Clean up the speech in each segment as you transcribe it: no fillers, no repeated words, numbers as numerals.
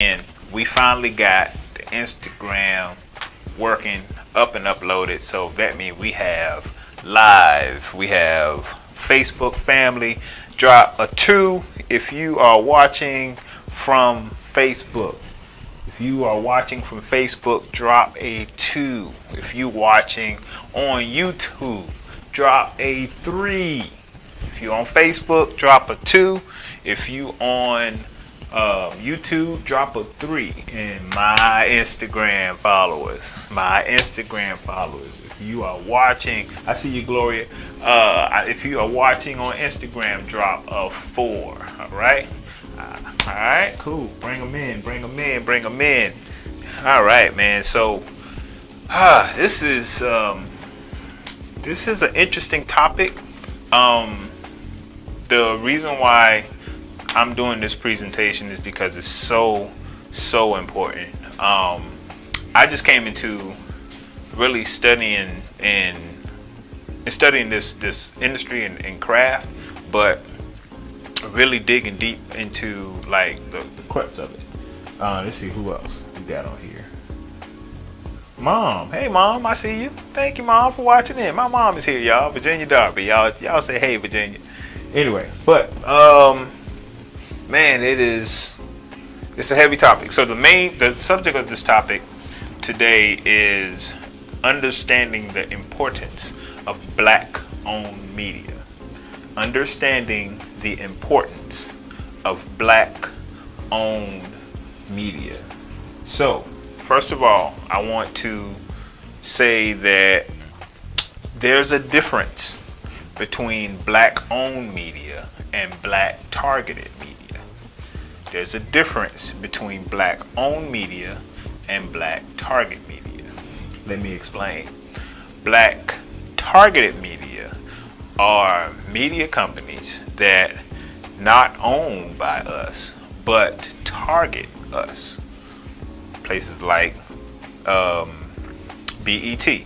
And we finally got the Instagram working up and uploaded. So that means we have live, we have Facebook family. Drop a 2 if you are watching from Facebook. If you are watching from Facebook, drop a 2. If you watching on YouTube, drop a 3. If you on Facebook, drop a 2. If you on YouTube, drop a 3. And my Instagram followers, if you are watching, I see you, Gloria. If you are watching on Instagram, drop a 4. All right. All right, cool. Bring them in. All right, man. So, this is an interesting topic. The reason why I'm doing this presentation is because it's so important. I just came into really studying this industry and craft, but really digging deep into like the crux of it. Let's see who else we got on here. Mom, hey mom, I see you. Thank you, mom, for watching in. My mom is here, y'all. Virginia Darby, y'all say hey, Virginia. Anyway, but man, it's a heavy topic. So the subject of this topic today is understanding the importance of black-owned media. Understanding the importance of black-owned media. So, first of all, I want to say that there's a difference between black-owned media and black-targeted media. There's a difference between black-owned media and black-targeted media. Let me explain. Black-targeted media are media companies that not owned by us, but target us. Places like BET.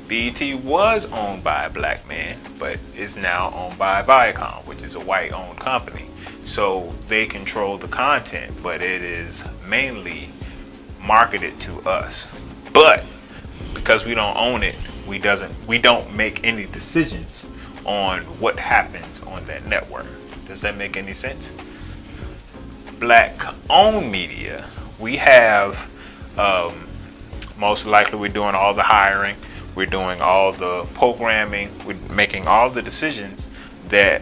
BET was owned by a black man, but is now owned by Viacom, which is a white-owned company. So they control the content, but it is mainly marketed to us. But because we don't own it, we don't make any decisions on what happens on that network. Does that make any sense? Black-owned media, we have most likely we're doing all the hiring, we're doing all the programming, we're making all the decisions that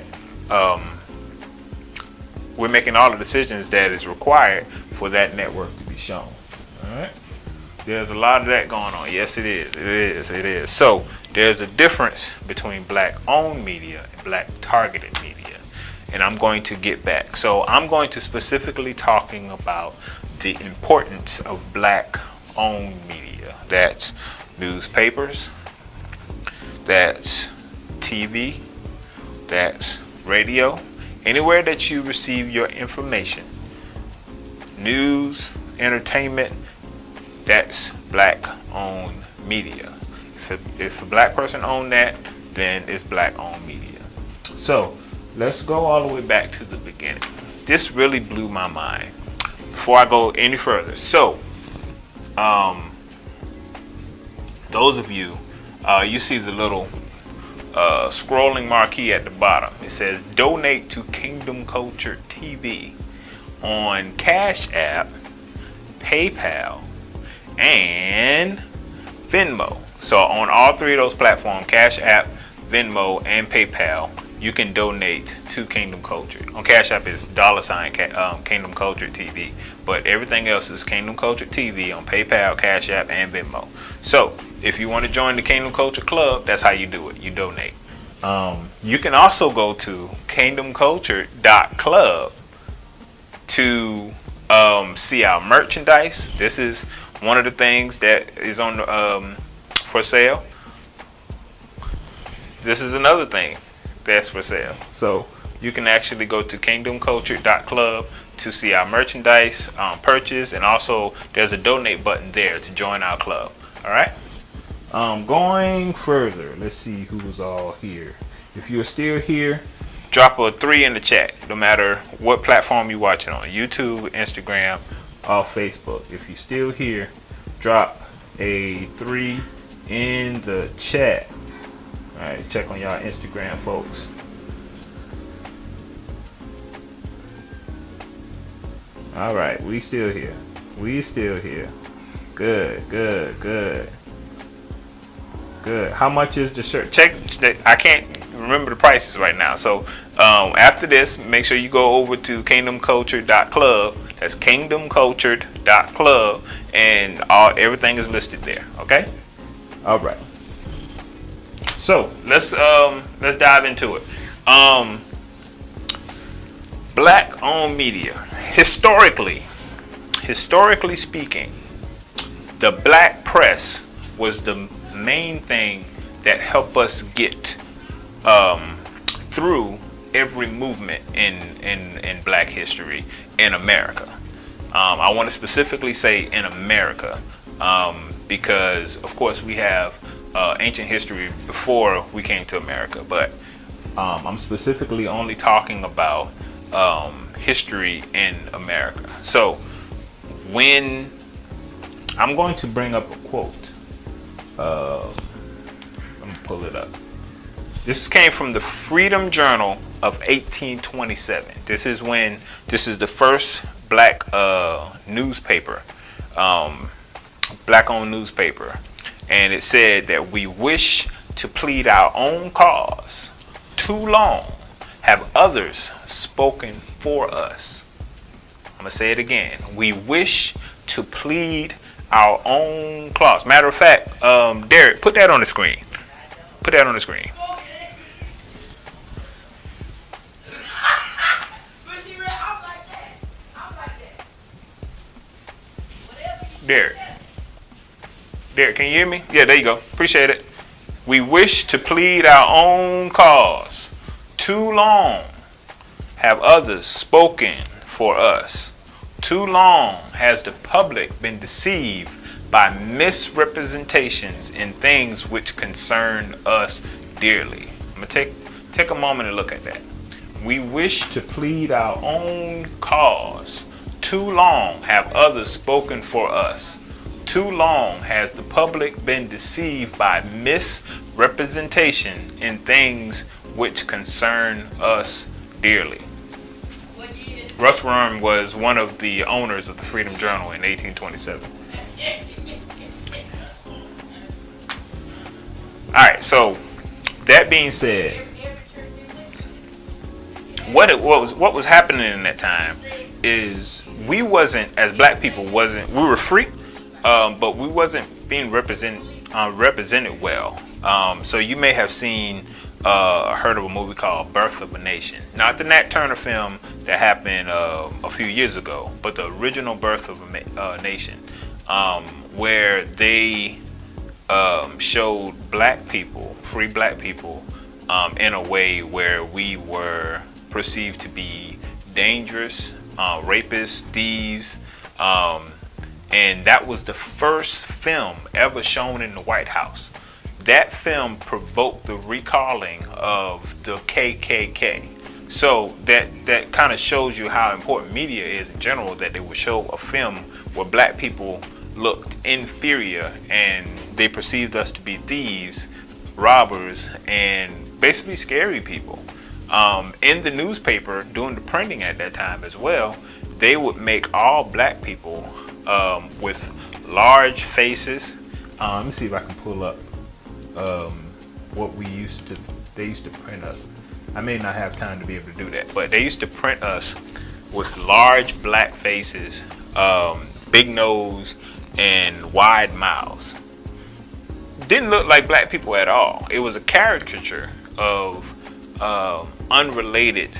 is required for that network to be shown. All right. There's a lot of that going on. Yes, it is. So there's a difference between black-owned media and black-targeted media, and I'm going to get back. So I'm going to specifically talking about the importance of black-owned media. That's newspapers, that's TV, that's radio, anywhere that you receive your information, news, entertainment, that's black-owned media. If a black person owned that, then it's black-owned media. So let's go all the way back to the beginning. This really blew my mind. Before I go any further, so those of you, you see the little scrolling marquee at the bottom. It says donate to Kingdom Culture TV on Cash App, PayPal, and Venmo. So on all three of those platforms, Cash App, Venmo, and PayPal, you can donate to Kingdom Culture. On Cash App is $ Kingdom Culture TV, but everything else is Kingdom Culture TV on PayPal, Cash App, and Venmo. So if you want to join the Kingdom Culture Club, that's how you do it. You donate. You can also go to kingdomculture.club to see our merchandise. This is one of the things that is on for sale. This is another thing that's for sale. So you can actually go to kingdomculture.club to see our merchandise purchase, and also there's a donate button there to join our club. All right. Going further, let's see who was all here. If you're still here, drop a 3 in the chat, no matter what platform you're watching on, YouTube, Instagram, off Facebook. If you're still here, drop a 3 in the chat. All right, check on y'all Instagram, folks. All right, we still here. We still here. Good, good, good. Good. How much is the shirt? Check. I can't remember the prices right now. So after this, make sure you go over to kingdomcultured.club. That's kingdomcultured.club, and everything is listed there. Okay. All right. So let's dive into it. Black-owned media. Historically speaking, the black press was the main thing that helped us get through every movement in black history in America. I want to specifically say in America because, of course, we have ancient history before we came to America, but I'm specifically only talking about history in America. So when I'm going to bring up a quote, let me pull it up. This came from the Freedom Journal of 1827. This is the first black newspaper, black-owned newspaper, and it said that we wish to plead our own cause. Too long have others spoken for us. I'm gonna say it again. We wish to plead our own cause. Matter of fact, Derek, put that on the screen. Put that on the screen. Derek, can you hear me? Yeah, there you go. Appreciate it. We wish to plead our own cause. Too long have others spoken for us. Too long has the public been deceived by misrepresentations in things which concern us dearly. I'm going to take a moment and look at that. We wish to plead our own cause. Too long have others spoken for us. Too long has the public been deceived by misrepresentation in things which concern us dearly. Russ Worm was one of the owners of the Freedom Journal in 1827. All right, so that being said, what was happening in that time is we wasn't, as black people, we were free, but we wasn't being represented well. So you may have seen heard of a movie called Birth of a Nation. Not the Nat Turner film that happened a few years ago, but the original Birth of a Nation, where they showed black people, free black people, in a way where we were perceived to be dangerous, rapists, thieves, and that was the first film ever shown in the White House. That film provoked the recalling of the KKK. So that kind of shows you how important media is in general, that they would show a film where black people looked inferior and they perceived us to be thieves, robbers, and basically scary people. In the newspaper, doing the printing at that time as well, they would make all black people with large faces. Let me see if I can pull up what they used to print us. I may not have time to be able to do that, but they used to print us with large black faces, big nose, and wide mouths. Didn't look like black people at all. It was a caricature of unrelated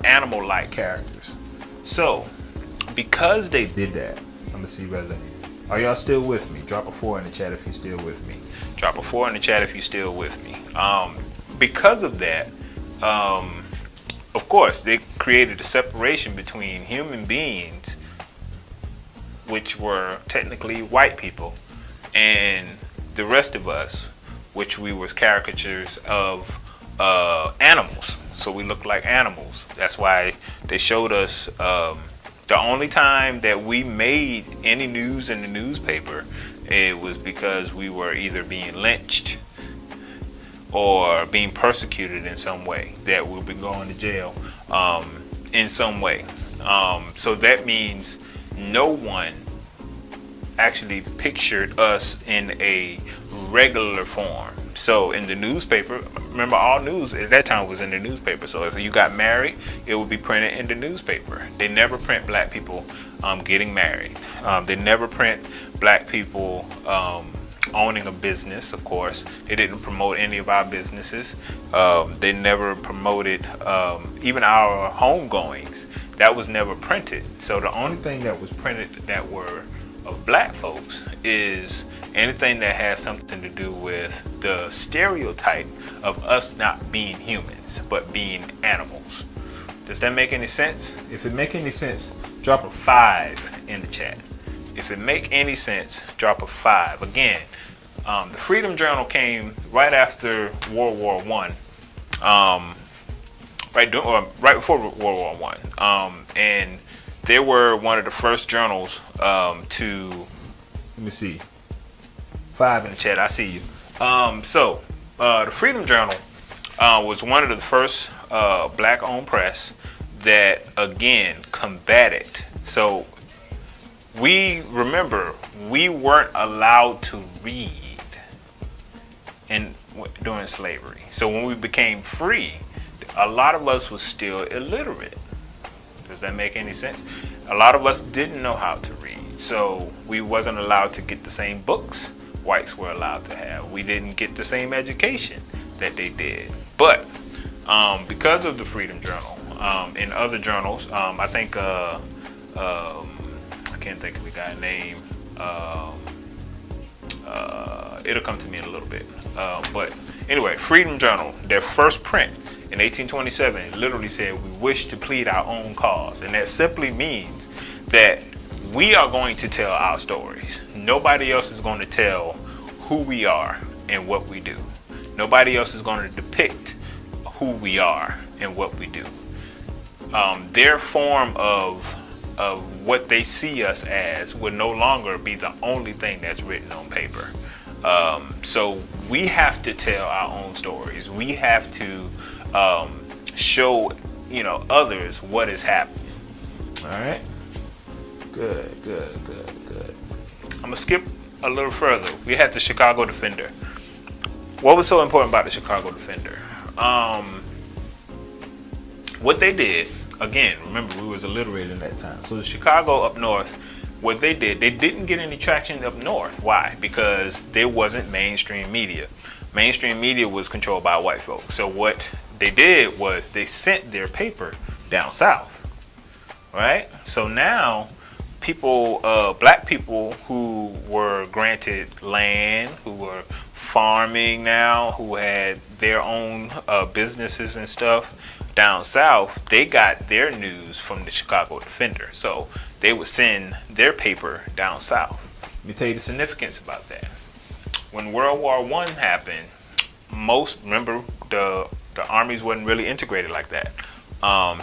animal-like characters. So because they did that, I'm gonna see whether, are y'all still with me? Drop a 4 in the chat if you're still with me. Drop a 4 in the chat if you're still with me. Because of that, of course, they created a separation between human beings, which were technically white people, and the rest of us, which we was caricatures of animals. So we looked like animals. That's why they showed us the The only time that we made any news in the newspaper, it was because we were either being lynched or being persecuted in some way, that we'll be going to jail in some way. So that means no one actually pictured us in a regular form. So in the newspaper, remember, all news at that time was in the newspaper. So if you got married, it would be printed in the newspaper. They never print black people getting married. They never print black people owning a business. Of course, they didn't promote any of our businesses. They never promoted even our homegoings. That was never printed. So the only thing that was printed that were of black folks is anything that has something to do with the stereotype of us not being humans but being animals. Does that make any sense? If it make any sense, drop a 5 in the chat. If it make any sense, drop a 5. Again, the Freedom Journal came right after World War One, right before World War One, and they were one of the first journals to. Let me see. 5 in the chat. I see you. So the Freedom Journal was one of the first black-owned press that again combated. So we remember we weren't allowed to read during slavery. So when we became free, a lot of us was still illiterate. Does that make any sense? A lot of us didn't know how to read, so we wasn't allowed to get the same books whites were allowed to have. We didn't get the same education that they did. But because of the Freedom Journal and other journals, I think I can't think of the guy's name. It'll come to me in a little bit. But anyway, Freedom Journal, their first print in 1827, literally said, "We wish to plead our own cause," and that simply means that we are going to tell our stories. Nobody else is going to tell who we are and what we do. Nobody else is going to depict who we are and what we do. Their form of what they see us as will no longer be the only thing that's written on paper. So we have to tell our own stories. We have to show, others what is happening. All right. Good. I'm gonna skip a little further. We had the Chicago Defender. What was so important about the Chicago Defender? What they did, again, remember we was illiterate in that time. So the Chicago up north, what they did, they didn't get any traction up north. Why? Because there wasn't mainstream media. Mainstream media was controlled by white folks. So what they did was they sent their paper down south, right? So now people, black people who were granted land, who were farming now, who had their own businesses and stuff down south, they got their news from the Chicago Defender. So they would send their paper down south. Let me tell you the significance about that. When World War I happened, remember the armies wasn't really integrated like that.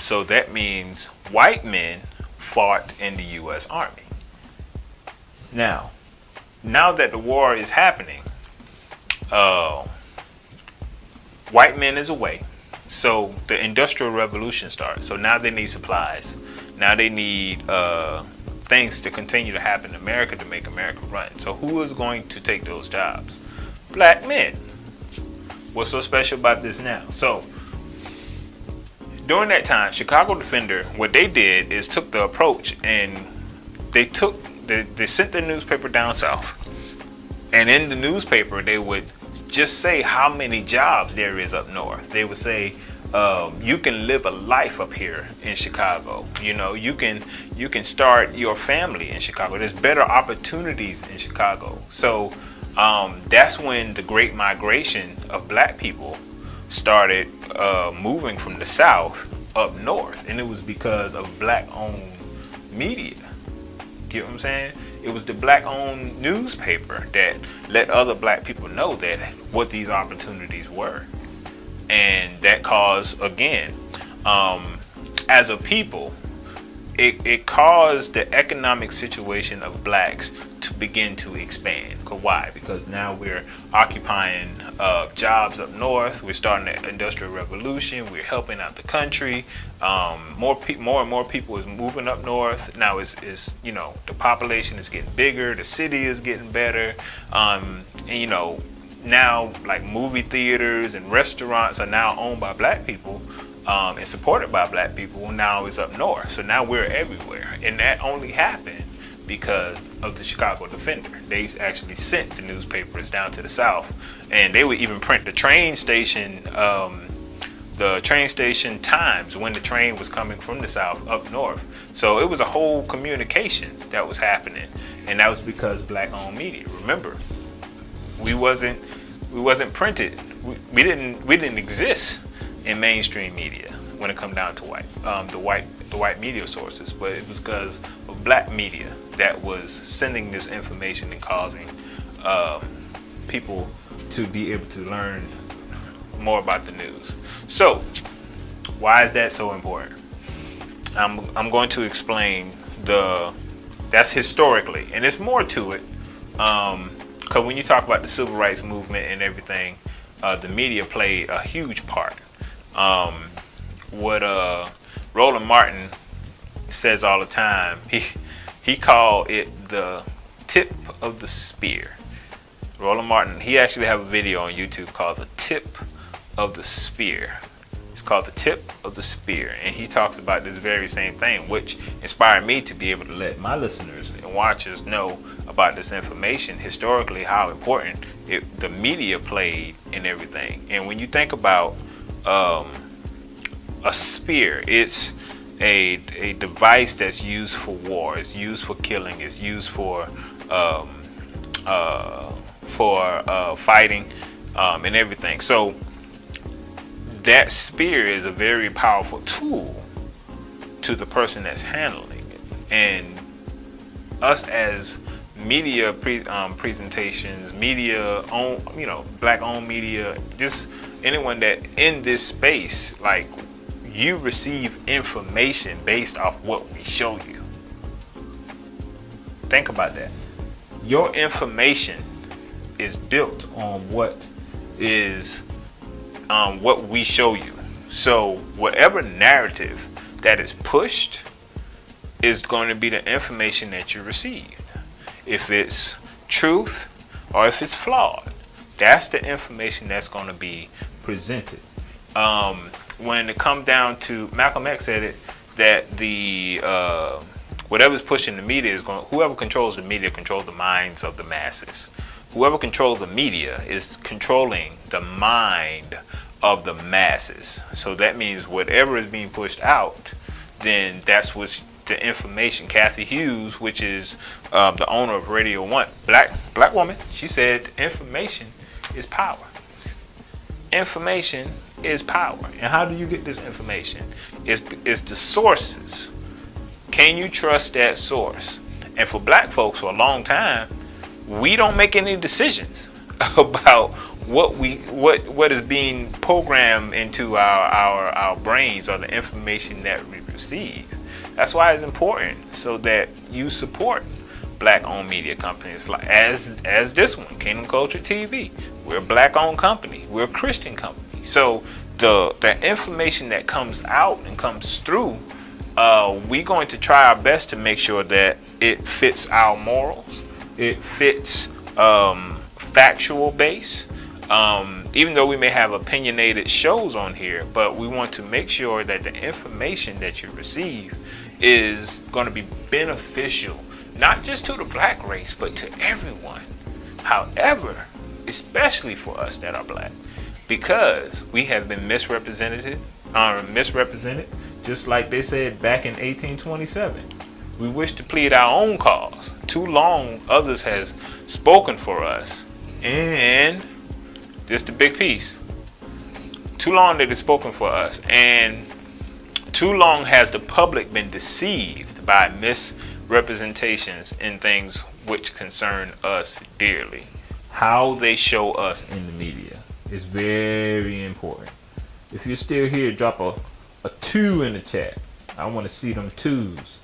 So that means white men fought in the U.S. Army. Now that the war is happening, white men is away. So the Industrial Revolution starts. So now they need supplies. Now they need things to continue to happen in America to make America run. So who is going to take those jobs? Black men. What's so special about this now? So during that time, Chicago Defender, what they did is took the approach and they sent the newspaper down south. And in the newspaper, they would just say how many jobs there is up north. They would say, you can live a life up here in Chicago. You can start your family in Chicago. There's better opportunities in Chicago. So that's when the Great Migration of black people started moving from the south up north, and it was because of black-owned media. Get what I'm saying? It was the black-owned newspaper that let other black people know that what these opportunities were, and that caused, again, as a people, it caused the economic situation of blacks to begin to expand. Why? Because now we're occupying jobs up north. We're starting the industrial revolution. We're helping out the country. More and more people is moving up north. Now is the population is getting bigger. The city is getting better. And now like movie theaters and restaurants are now owned by black people. And supported by black people. Now is up north. So now we're everywhere. And that only happened because of the Chicago Defender. They actually sent the newspapers down to the South, and they would even print the train station times when the train was coming from the South up north. So it was a whole communication that was happening, and that was because black-owned media. Remember, we wasn't printed. We didn't exist in mainstream media when it come down to the white media sources, but it was because of black media that was sending this information and causing people to be able to learn more about the news. So why is that so important? I'm going to explain that's historically, and it's more to it, because when you talk about the civil rights movement and everything, the media played a huge part. What Roland Martin says all the time, he called it the tip of the spear. Roland Martin, he actually have a video on YouTube called the tip of the spear. It's called the tip of the spear, and he talks about this very same thing, which inspired me to be able to let my listeners and watchers know about this information historically, how important the media played in everything. And when you think about a spear, it's a device that's used for war. It's used for killing. It's used for fighting and everything. So that spear is a very powerful tool to the person that's handling it. And us as media presentations, media own, black-owned media, just anyone that in this space, like, you receive information based off what we show you. Think about that. Your information is built on what we show you. So whatever narrative that is pushed is going to be the information that you received. If it's truth or if it's flawed, that's the information that's going to be presented. When it comes down to, Malcolm X said it, that the whatever's pushing the media whoever controls the media controls the minds of the masses. Whoever controls the media is controlling the mind of the masses. So that means whatever is being pushed out, then that's what's the information. Kathy Hughes, which is the owner of Radio One, black woman, she said information is power. Information is power. And how do you get this information? It's the sources. Can you trust that source? And for black folks, for a long time, we don't make any decisions about what is being programmed into our brains, or the information that we receive. That's why it's important, so that you support black-owned media companies like as this one, Kingdom Culture TV. We're a black-owned company. We're a Christian company. So the information that comes out and comes through, we're going to try our best to make sure that it fits our morals. It fits factual base. Even though we may have opinionated shows on here, but we want to make sure that the information that you receive is going to be beneficial, not just to the black race, but to everyone. However, especially for us that are black, because we have been misrepresented, just like they said back in 1827. We wish to plead our own cause. Too long others has spoken for us, and this the big piece. Too long that it's spoken for us, and too long has the public been deceived by misrepresentations in things which concern us dearly. How they show us in the media is very important. If you're still here, drop a 2 in the chat. I want to see them 2s.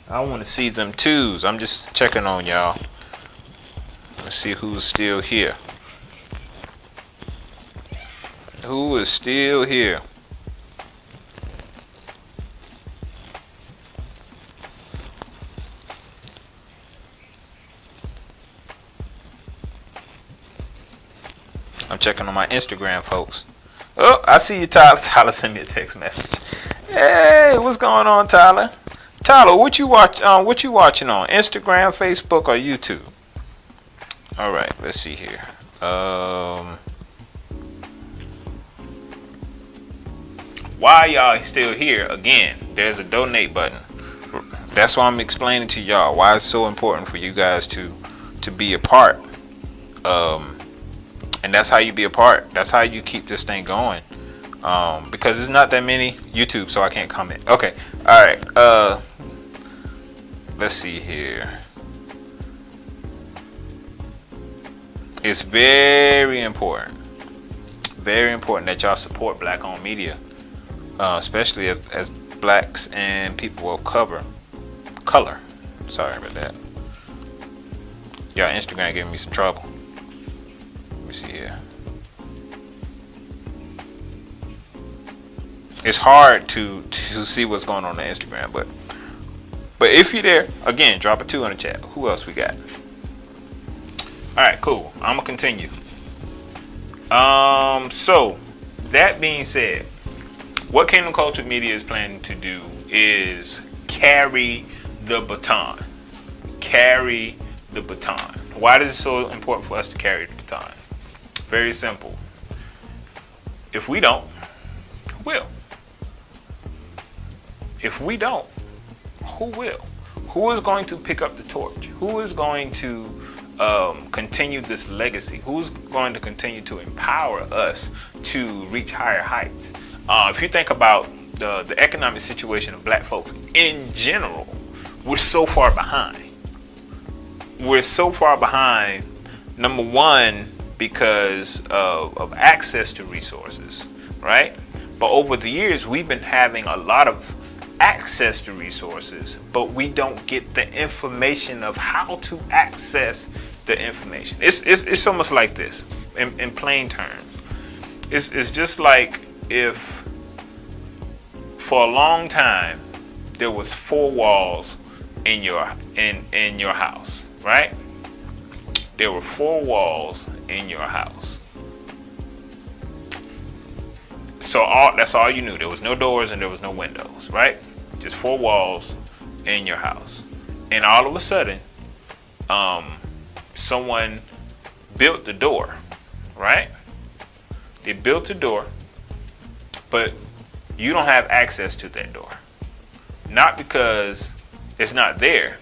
I want to see them twos. I'm just checking on y'all. Let's see who's still here. Who is still here? I'm checking on my Instagram, folks. Oh, I see you, Tyler. Tyler sent me a text message. Hey, what's going on, Tyler? Tyler, what you watching on? Instagram, Facebook, or YouTube? All right, let's see here. Why y'all still here? Again, there's a donate button. That's why I'm explaining to y'all why it's so important for you guys to be a part. And that's how you be a part. That's how you keep this thing going. Because there's not that many YouTube, so I can't comment. Okay. All right. Let's see here. It's very important that y'all support black-owned media, especially as blacks and people of color. Sorry about that. Y'all Instagram giving me some trouble. Let me see here. It's hard to see what's going on Instagram, but if you're there, again, drop a 2 in the chat. Who else we got? All right, cool. I'm gonna continue. So that being said, what Kingdom Culture Media is planning to do is carry the baton. Carry the baton. Why is it so important for us to carry the baton? Very simple. If we don't, who will? If we don't, who will? Who is going to pick up the torch? Who is going to continue this legacy? Who's going to continue to empower us to reach higher heights? If you think about the economic situation of black folks in general, we're so far behind. We're so far behind, number one, because of access to resources, right? But over the years, we've been having a lot of access to resources, but we don't get the information of how to access the information. It's almost like this, in plain terms. It's just like if for a long time there was 4 walls in your house, right? There were 4 walls in your house. So that's all you knew. There was no doors and there was no windows, right? Just 4 walls in your house. And all of a sudden, someone built the door, right? They built a door, but you don't have access to that door. Not because it's not there,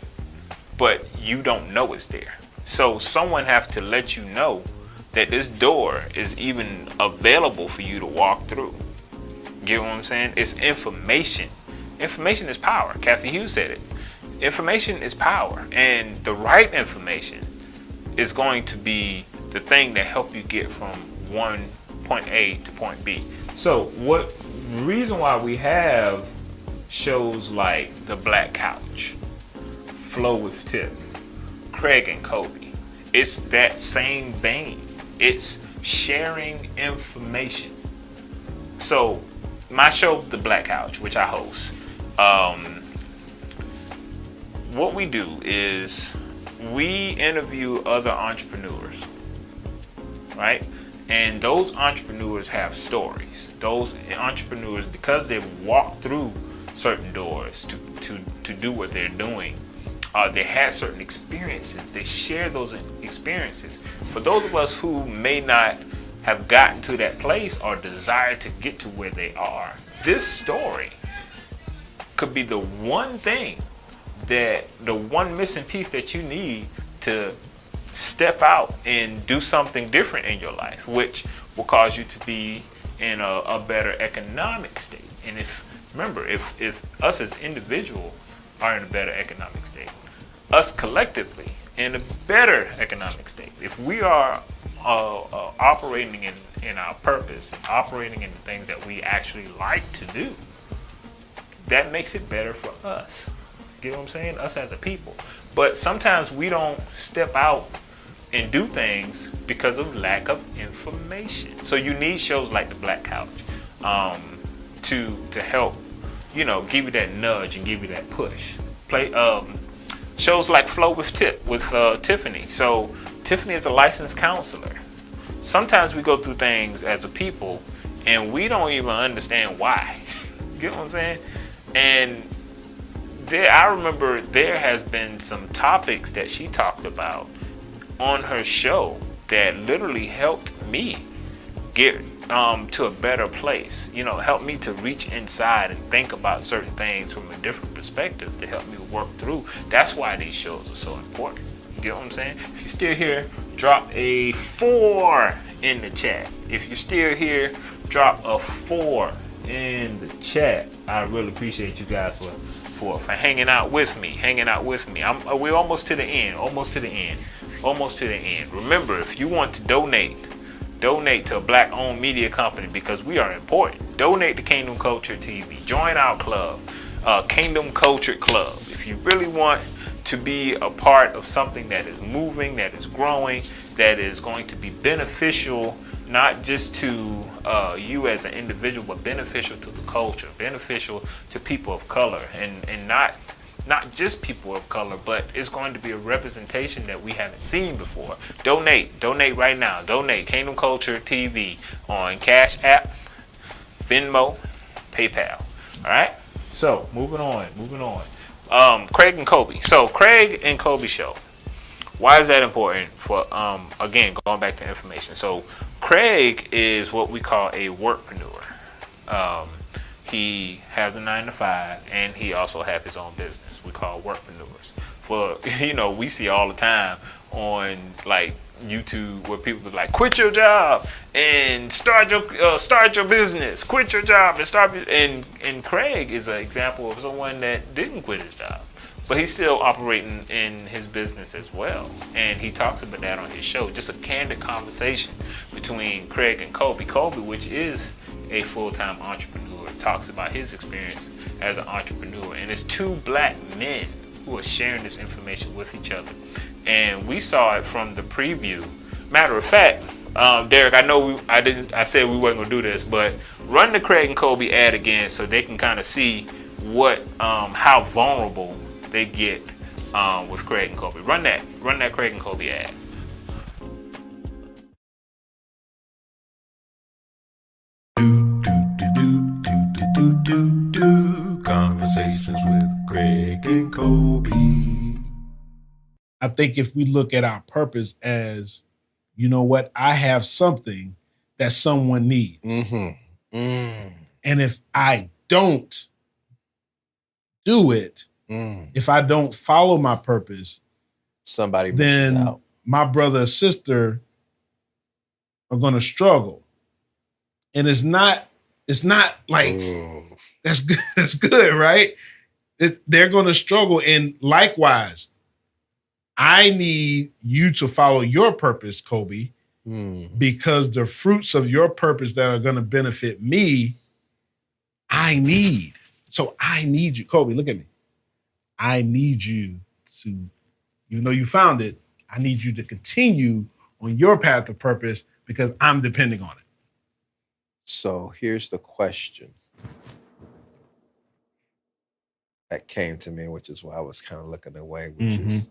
but you don't know it's there. So someone has to let you know that this door is even available for you to walk through. Get what I'm saying? It's information. Information is power. Kathy Hughes said it. Information is power, and the right information is going to be the thing that help you get from point A to point B. So what reason why we have shows like The Black Couch, Flow with Tip, Craig and Kobe, it's that same vein. It's sharing information. So my show, The Black Couch, which I host, what we do is we interview other entrepreneurs, right? And those entrepreneurs have stories. Those entrepreneurs, because they've walked through certain doors to do what they're doing, they had certain experiences. They share those experiences. For those of us who may not have gotten to that place or desire to get to where they are, this story could be the one thing, that the one missing piece that you need to step out and do something different in your life, which will cause you to be in a better economic state. And if us as individuals are in a better economic state, us collectively in a better economic state, if we are operating in our purpose and operating in the things that we actually like to do, that makes it better for us. Get what I'm saying? Us as a people. But sometimes we don't step out and do things because of lack of information. So you need shows like the Black Couch to help, give you that nudge and give you that push. Play shows like Flow with Tiffany. So Tiffany is a licensed counselor. Sometimes we go through things as a people and we don't even understand why. You get what I'm saying? And I remember there has been some topics that she talked about on her show that literally helped me get to a better place. Helped me to reach inside and think about certain things from a different perspective to help me work through. That's why these shows are so important. You get what I'm saying? If you're still here, drop a 4 in the chat. If you're still here, drop a 4 in the chat. I really appreciate you guys for hanging out with me. We're almost to the end. Almost to the end. Remember, if you want to donate to a black-owned media company because we are important. Donate to Kingdom Culture TV. Join our club, Kingdom Culture Club. If you really want to be a part of something that is moving, that is growing, that is going to be beneficial, not just to you as an individual, but beneficial to the culture, beneficial to people of color, and not just people of color, but it's going to be a representation that we haven't seen before. Donate right now. Donate Kingdom Culture TV on Cash App, Venmo, PayPal. All right. So moving on. Craig and Kobe. So Craig and Kobe show. Why is that important? For again, going back to information. So Craig is what we call a workpreneur. He has a 9-to-5, and he also has his own business. We call workpreneurs. We see all the time on like YouTube where people are like, quit your job and start your business. Quit your job and start. And Craig is an example of someone that didn't quit his job, but he's still operating in his business as well. And he talks about that on his show. Just a candid conversation between Craig and Kobe. Kobe, which is a full-time entrepreneur, talks about his experience as an entrepreneur. And it's two black men who are sharing this information with each other. And we saw it from the preview. Matter of fact, Derek, I know I said we weren't gonna do this, but run the Craig and Kobe ad again so they can kind of see how vulnerable they get with Craig and Kobe. Run that Craig and Kobe ad. Conversations with Craig and Kobe. I think if we look at our purpose as, I have something that someone needs. Mm-hmm. And if I don't do it, if I don't follow my purpose, then my brother or sister are going to struggle. And it's not like that's good. That's good, right? They're going to struggle. And likewise, I need you to follow your purpose, Kobe, because the fruits of your purpose that are going to benefit me, I need. So I need you, Kobe. Look at me. I need you to, even though you found it, I need you to continue on your path of purpose because I'm depending on it. So here's the question that came to me, which is why I was kind of looking away, which is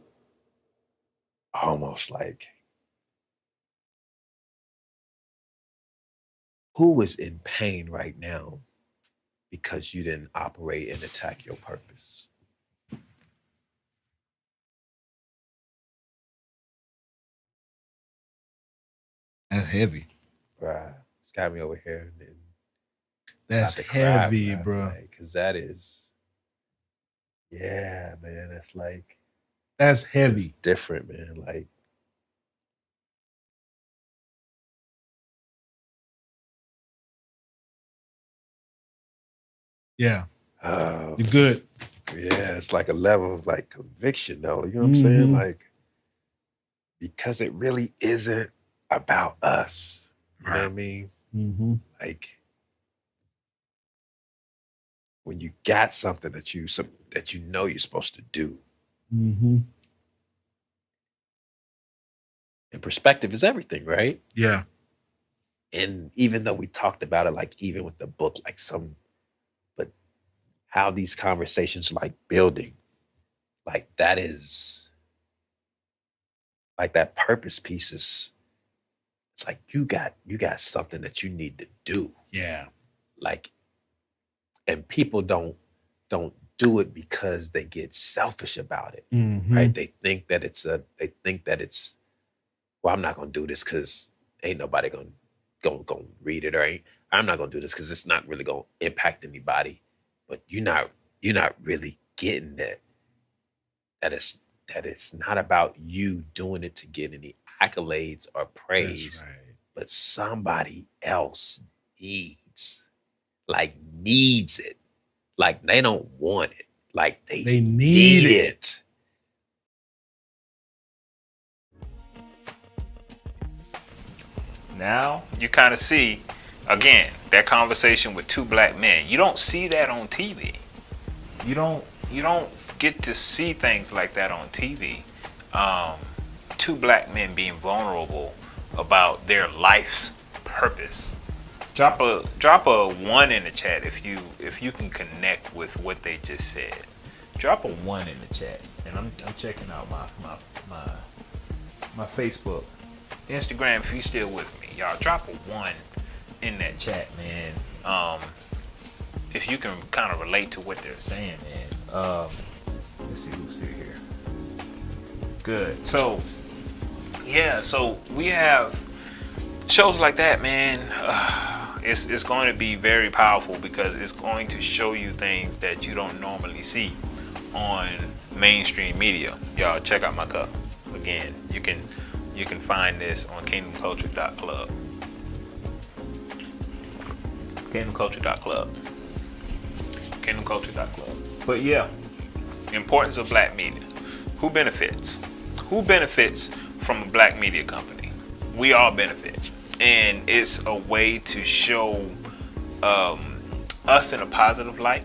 almost like, who is in pain right now because you didn't operate and attack your purpose? That's heavy. Right. It's got me over here. And that's heavy, bro. Because that is, yeah, man. It's like, that's heavy. It's different, man. Like, yeah. You're good. Yeah, it's like a level of like conviction, though. You know what I'm saying? Like, because it really isn't about us. You know what I mean? Like, when you got something that that you know you're supposed to do. Mm-hmm. And perspective is everything, right? Yeah. And even though we talked about it, like even with the book, but how these conversations like building, like that is like that purpose piece is, it's like you got something that you need to do. Yeah. Like, and people don't do it because they get selfish about it. Mm-hmm. Right? They think that it's well, I'm not gonna do this because ain't nobody gonna read it, or I'm not gonna do this because it's not really gonna impact anybody. But you're not really getting that it's not about you doing it to get any accolades or praise, That's right. but somebody else needs it. Like they don't want it. Like they need it. it. Now you kind of see, again, that conversation with two black men. You don't see that on TV. You don't get to see things like that on TV. Two black men being vulnerable about their life's purpose. Drop a 1 in the chat if you can connect with what they just said. Drop a 1 in the chat, and I'm checking out my Facebook, Instagram. If you still with me, y'all, drop a 1 in that chat, man. If you can kind of relate to what they're saying, man. Let's see who's still here. Good. So yeah, so we have shows like that, man. It's going to be very powerful because it's going to show you things that you don't normally see on mainstream media. Y'all check out my cup. Again, you can find this on kingdomculture.club. kingdomculture.club. kingdomculture.club. But yeah, importance of black media. Who benefits? Who benefits from a black media company? We all benefit. And it's a way to show us in a positive light.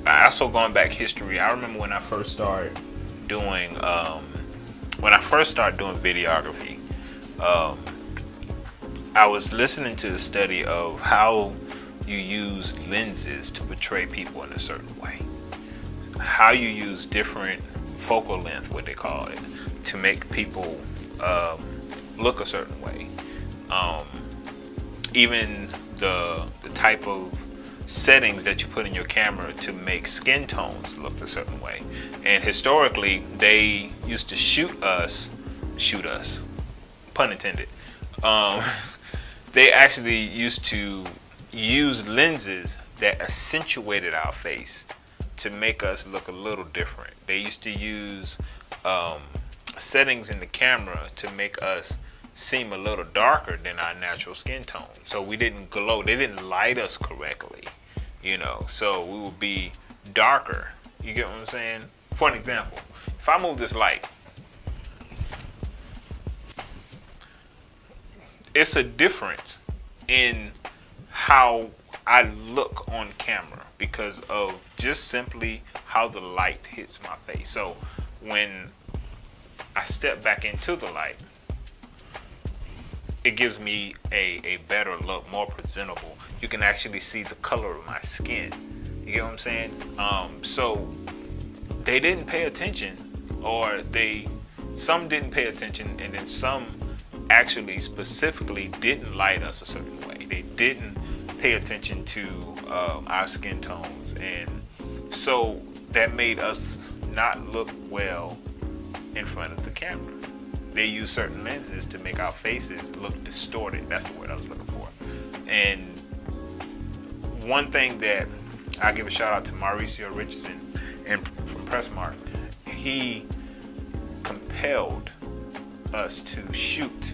Also going back history, I remember when I first started doing videography, I was listening to the study of how you use lenses to portray people in a certain way. How you use different focal length, what they call it, to make people look a certain way. Even the type of settings that you put in your camera to make skin tones look a certain way. And historically, they used to shoot us, pun intended. They actually used to use lenses that accentuated our face to make us look a little different. They used to use settings in the camera to make us seem a little darker than our natural skin tone. So we didn't glow. They didn't light us correctly, so we would be darker. You get what I'm saying? For an example, if I move this light, it's a difference in how I look on camera because of just simply how the light hits my face. So when I step back into the light, it gives me a better look, more presentable. You can actually see the color of my skin. You get what I'm saying? So they didn't pay attention, or some didn't pay attention, and then some actually specifically didn't light us a certain way. They didn't pay attention to our skin tones, and so that made us not look well in front of the camera. They use certain lenses to make our faces look distorted. That's the word I was looking for. And one thing that I give a shout out to Mauricio Richardson from Pressmark, he compelled us to shoot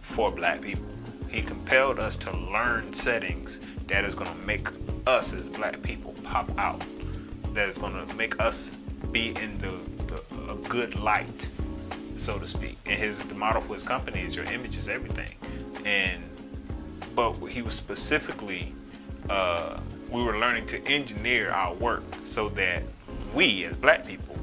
for black people. He compelled us to learn settings that is going to make us as black people pop out. That is going to make us be in a good light, so to speak. And the model for his company is your image is everything. But he was specifically we were learning to engineer our work so that we as black people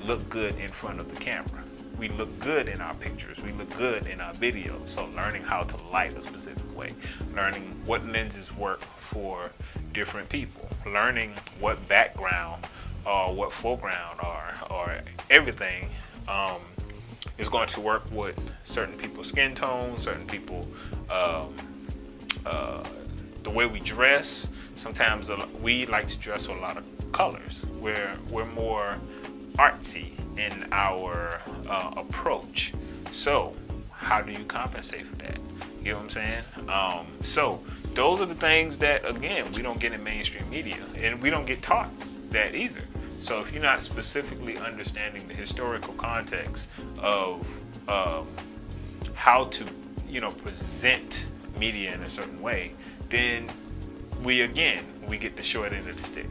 look good in front of the camera. We look good in our pictures. We look good in our videos. So learning how to light a specific way, learning what lenses work for different people, learning what background or what foreground or everything is going to work with certain people's skin tones, certain people, the way we dress. Sometimes we like to dress with a lot of colors. We're more artsy in our approach. So how do you compensate for that? You know what I'm saying? So those are the things that, again, we don't get in mainstream media, and we don't get taught that either. So if you're not specifically understanding the historical context of how to, present media in a certain way, then we get the short end of the stick.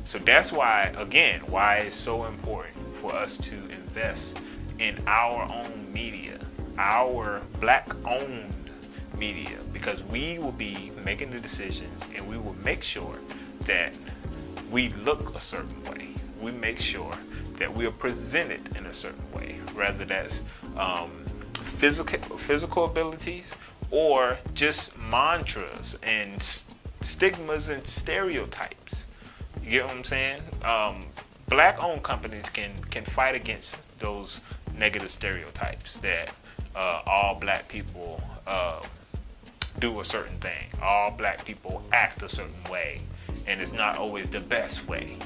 So that's why it's so important for us to invest in our own media, our black-owned media, because we will be making the decisions and we will make sure that we look a certain way. We make sure that we are presented in a certain way, whether that's physical abilities or just mantras and stigmas and stereotypes. You get what I'm saying? Black-owned companies can fight against those negative stereotypes that all black people do a certain thing. All black people act a certain way, and it's not always the best way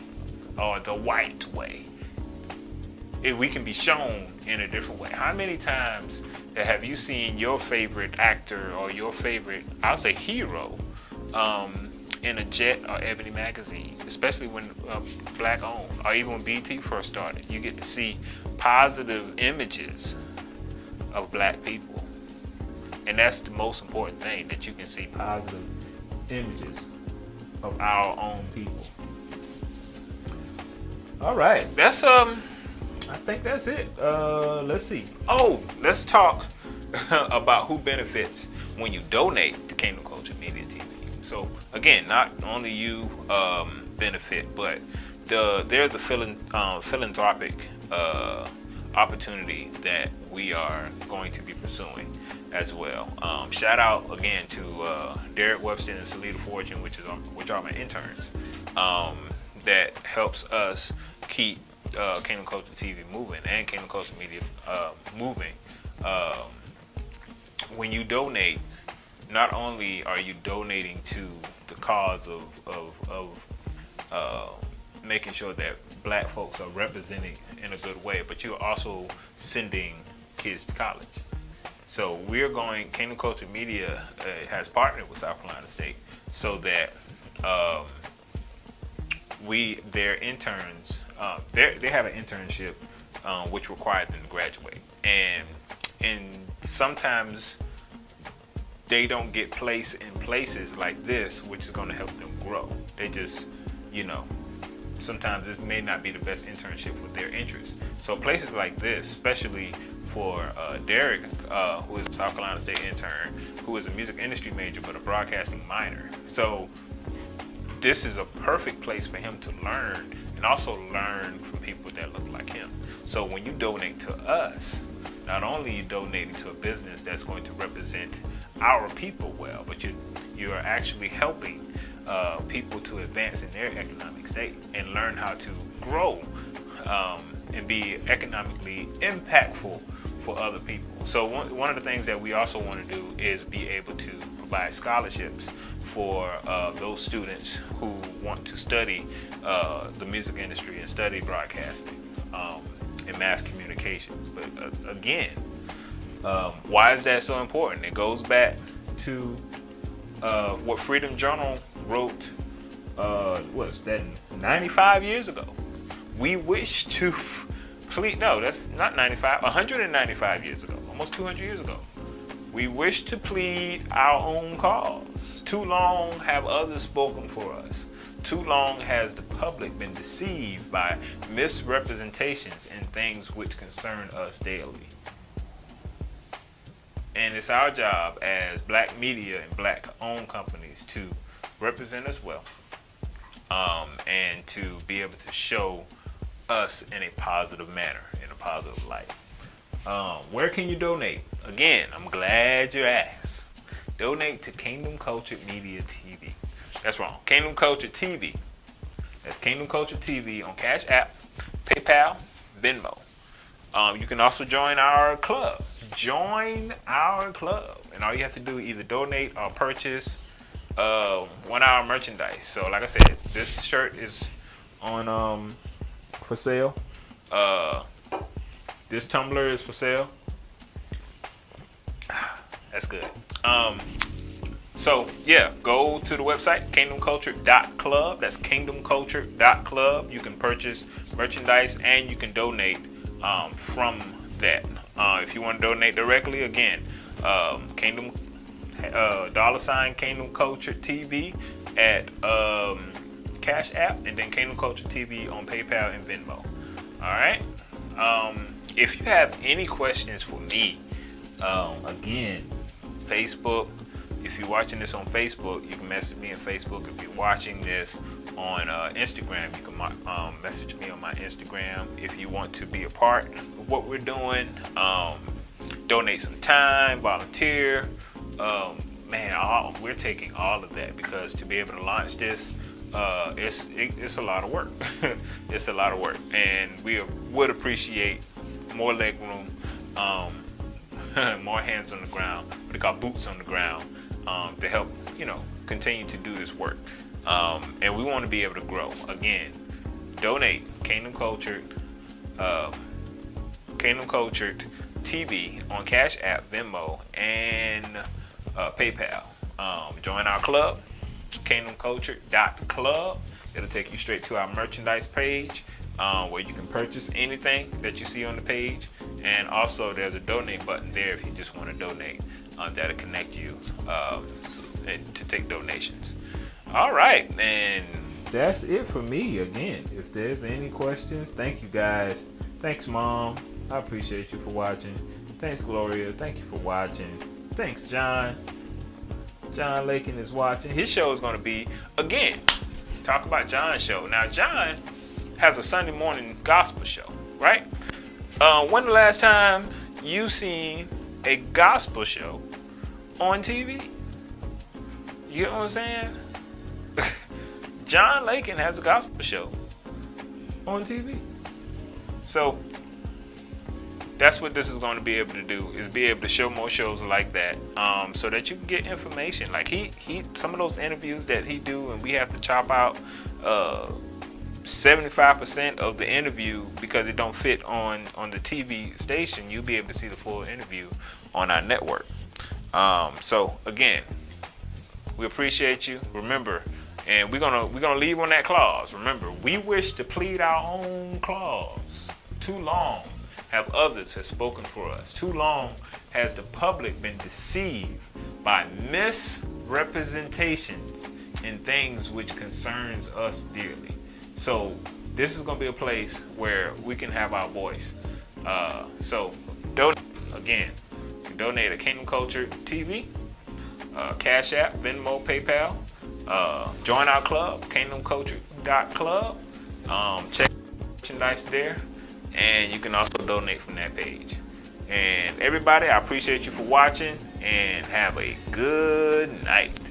or the white way. We can be shown in a different way. How many times have you seen your favorite actor or your favorite, I'll say hero, in a Jet or Ebony magazine, especially when black owned, or even when BT first started? You get to see positive images of black people. And that's the most important thing, that you can see positive images of our own people. All right, that's I think that's it. Let's see. Oh, let's talk about who benefits when you donate to Kingdom Culture Media TV. So again, not only you benefit, but there's a philanthropic opportunity that we are going to be pursuing as well. Shout out again to Derek Webster and Salida Fortune, which are my interns, that helps us keep Kingdom Culture TV moving and Kingdom Culture Media moving. When you donate, not only are you donating to the cause of making sure that black folks are represented in a good way, but you're also sending kids to college. So Kingdom Culture Media has partnered with South Carolina State so that their interns, they have an internship which required them to graduate, and sometimes they don't get placed in places like this, which is going to help them grow. They just, sometimes this may not be the best internship for their interests. So places like this, especially for Derek, who is a South Carolina State intern, who is a music industry major but a broadcasting minor. So this is a perfect place for him to learn, and also learn from people that look like him. So when you donate to us, not only are you donating to a business that's going to represent our people well, but you're actually helping people to advance in their economic state and learn how to grow and be economically impactful for other people. So one of the things that we also want to do is be able to provide scholarships for those students who want to study the music industry and study broadcasting and mass communications. But again, why is that so important? It goes back to what Freedom Journal wrote, what's that, 95 years ago. We wish to plead, no, that's not 95, 195 years ago, almost 200 years ago. We wish to plead our own cause. Too long have others spoken for us. Too long has the public been deceived by misrepresentations in things which concern us daily. And it's our job as black media and black owned companies to represent us well, and to be able to show us in a positive manner, in a positive light. Where can you donate? Again, I'm glad you asked. Donate to Kingdom Culture Media TV. That's wrong. Kingdom Culture TV. That's Kingdom Culture TV on Cash App, PayPal, Venmo. You can also join our club. Join our club. And all you have to do is either donate or purchase 1 hour merchandise. So like I said, this shirt is on for sale. This tumbler is for sale. That's good. So yeah, go to the website kingdomculture.club. That's kingdomculture.club. You can purchase merchandise and you can donate from that. If you want to donate directly, again, Kingdom $Kingdom Culture TV at Cash App, and then Kingdom Culture TV on PayPal and Venmo. All right. If you have any questions for me, again, Facebook. If you're watching this on Facebook, you can message me on Facebook. If you're watching this on Instagram, you can message me on my Instagram. If you want to be a part of what we're doing, donate some time, volunteer. We're taking all of that, because to be able to launch this, it's a lot of work. It's a lot of work, and we would appreciate more leg room, more hands on the ground. What they call boots on the ground. To help, continue to do this work. And we want to be able to grow. Again, donate Kingdom Cultured TV on Cash App, Venmo, and PayPal. Join our club, kingdomculture.club. It'll take you straight to our merchandise page, where you can purchase anything that you see on the page. And also there's a donate button there if you just want to donate. That'll connect you to take donations. All right, and that's it for me. Again, if there's any questions, thank you guys. Thanks, Mom. I appreciate you for watching. Thanks, Gloria. Thank you for watching. Thanks, John. John Lakin is watching. His show is going to be, again, talk about John's show. Now, John has a Sunday morning gospel show, right? When the last time you seen a gospel show on TV? You know what I'm saying? John Lakin has a gospel show on TV. So that's what this is going to be able to do, is be able to show more shows like that, so that you can get information. Like he some of those interviews that he do, and we have to chop out 75% of the interview because it don't fit on the TV station. You'll be able to see the full interview on our network. So again, we appreciate you. Remember, and we're gonna leave on that clause. Remember, we wish to plead our own clause. Too long have others have spoken for us. Too long has the public been deceived by misrepresentations in things which concerns us dearly. So this is gonna be a place where we can have our voice. So donate again. Donate at Kingdom Culture TV, Cash App, Venmo, PayPal. Join our club, kingdomculture.club. Check merchandise there, and you can also donate from that page. And everybody, I appreciate you for watching, and have a good night.